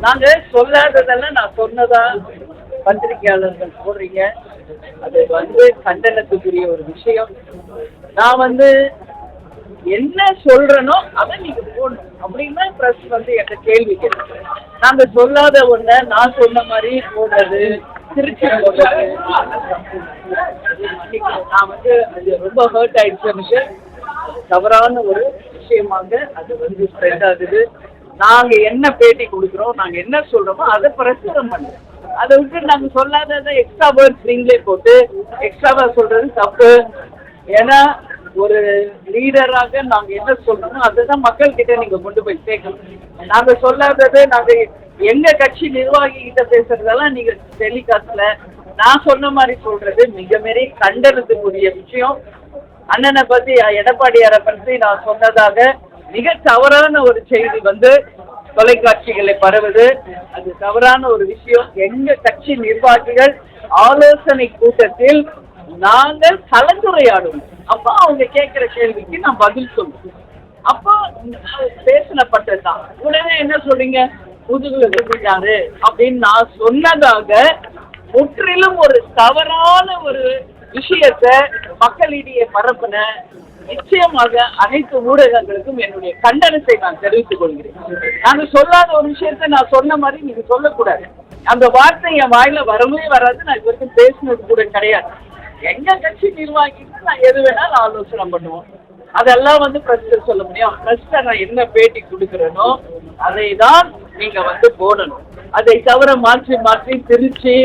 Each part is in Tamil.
நாங்க சொல்லாததெல்லாம் நான் சொன்னதா பத்திரிகையாளர்கள் போடுறீங்க. அது கண்டனத்துக்குரிய ஒரு விஷயம். நான் என்ன சொல்றேனோ அதை நீங்க போடணும் அப்படின்னு பிரஸ் என்கிட்ட கேள்வி கேட்குறேன். நாங்க சொல்லாத ஒண்ண நான் சொன்ன மாதிரி போடுறது, திருச்சி போடுறது, நான் அது ரொம்ப ஹர்ட் ஆயிடுச்சு எனக்கு. தவறான ஒரு விஷயமாக அது ஸ்ப்ரெட் ஆகுது. நாங்க என்ன பேட்டி கொடுக்குறோம், நாங்க என்ன சொல்றோமோ அதை பிரசுரம் பண்ணுறோம். அதை விட்டு நாங்க சொல்லாததை எக்ஸ்ட்ரா வேர்ட்ஸ் நீங்களே போட்டு எக்ஸ்ட்ராவா சொல்றது தப்பு. ஏன்னா ஒரு லீடராக நாங்க என்ன சொல்றோமோ அதுதான் மக்கள் கிட்ட நீங்க கொண்டு போய் சேர்க்கணும். நாங்க சொல்லாதது நாங்க எங்க கட்சி நிர்வாகி கிட்ட பேசுறதெல்லாம் நீங்க டெலிகாஸ்ட்ல நான் சொன்ன மாதிரி சொல்றது மிக பெரிய கண்டனத்துக்குரிய விஷயம். அண்ணனை பத்தி எடப்பாடியாரை பற்றி நான் சொன்னதாக மிக தவறான ஒரு செய்தி தொலைக்காட்சிகளை பரவுது. அது தவறான ஒரு விஷயம். எங்க கட்சி நிர்வாகிகள் ஆலோசனை கூட்டத்தில் நாங்கள் கலந்துரையாடுவோம். அப்போ அவங்க கேட்கிற கேள்விக்கு நான் பதில் சொல்லுவோம். அப்போ பேசப்பட்டதுதான். உடனே என்ன சொல்றீங்க, முதுகுல சொல்றாரு அப்படின்னு நான் சொன்னதாக முற்றிலும் ஒரு தவறான ஒரு விஷயத்தை மக்களிடையே பரப்பின நிச்சயமாக அனைத்து ஊடகங்களுக்கும் என்னுடைய கண்டனத்தை நான் தெரிவித்துக் கொள்கிறேன். நாங்க சொல்லாத ஒரு விஷயத்த நான் சொன்ன மாதிரி நீங்க சொல்லக்கூடாது. அந்த வார்த்தை என் வாயில வரவே வராது. நான் இது வரைக்கும் பேசினது கூட கிடையாது. எங்க கட்சி நிர்வாகிக்கு நான் எது வேணாலும் ஆலோசனை பண்ணுவோம். அதெல்லாம் பிரஸ்ல சொல்ல முடியும். பிரஸ்ல நான் என்ன பேட்டி கொடுக்குறேனோ அதை தான் நீங்க போடணும். அதை தவிர மாற்றி மாற்றி திருச்சி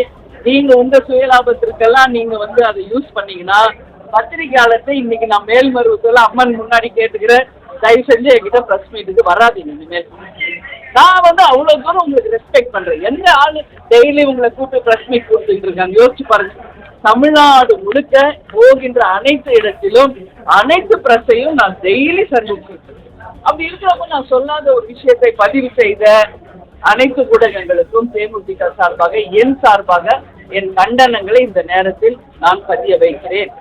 நீங்க உங்க சுயலாபத்திற்கெல்லாம் நீங்க அதை யூஸ் பண்ணீங்கன்னா பத்திரிகையாளர்கிட்ட இன்னைக்கு நான் மேல்மருவத்துல அம்மன் முன்னாடி கேட்டுக்கிறேன், தயவு செஞ்சு என்கிட்ட பிரஸ் மீட்டுக்கு வராதீங்க. இனிமேல் நான் அவ்வளவு தூரம் உங்களுக்கு ரெஸ்பெக்ட் பண்றேன். எந்த ஆளு டெய்லி உங்களை கூப்பிட்டு பிரஸ் மீட் கொடுத்துட்டு இருக்காங்க யோசிச்சு பாருங்க. தமிழ்நாடு முழுக்க போகின்ற அனைத்து இடத்திலும் அனைத்து பிரஸையும் நான் டெய்லி சந்திச்சிருக்கேன். அப்படி இருக்கிறப்ப நான் சொல்லாத ஒரு விஷயத்தை பதிவு செய்த அனைத்து ஊடகங்களுக்கும் தேமுதிக சார்பாக என் சார்பாக என் கண்டனங்களை இந்த நேரத்தில் நான் பதிய வைக்கிறேன்.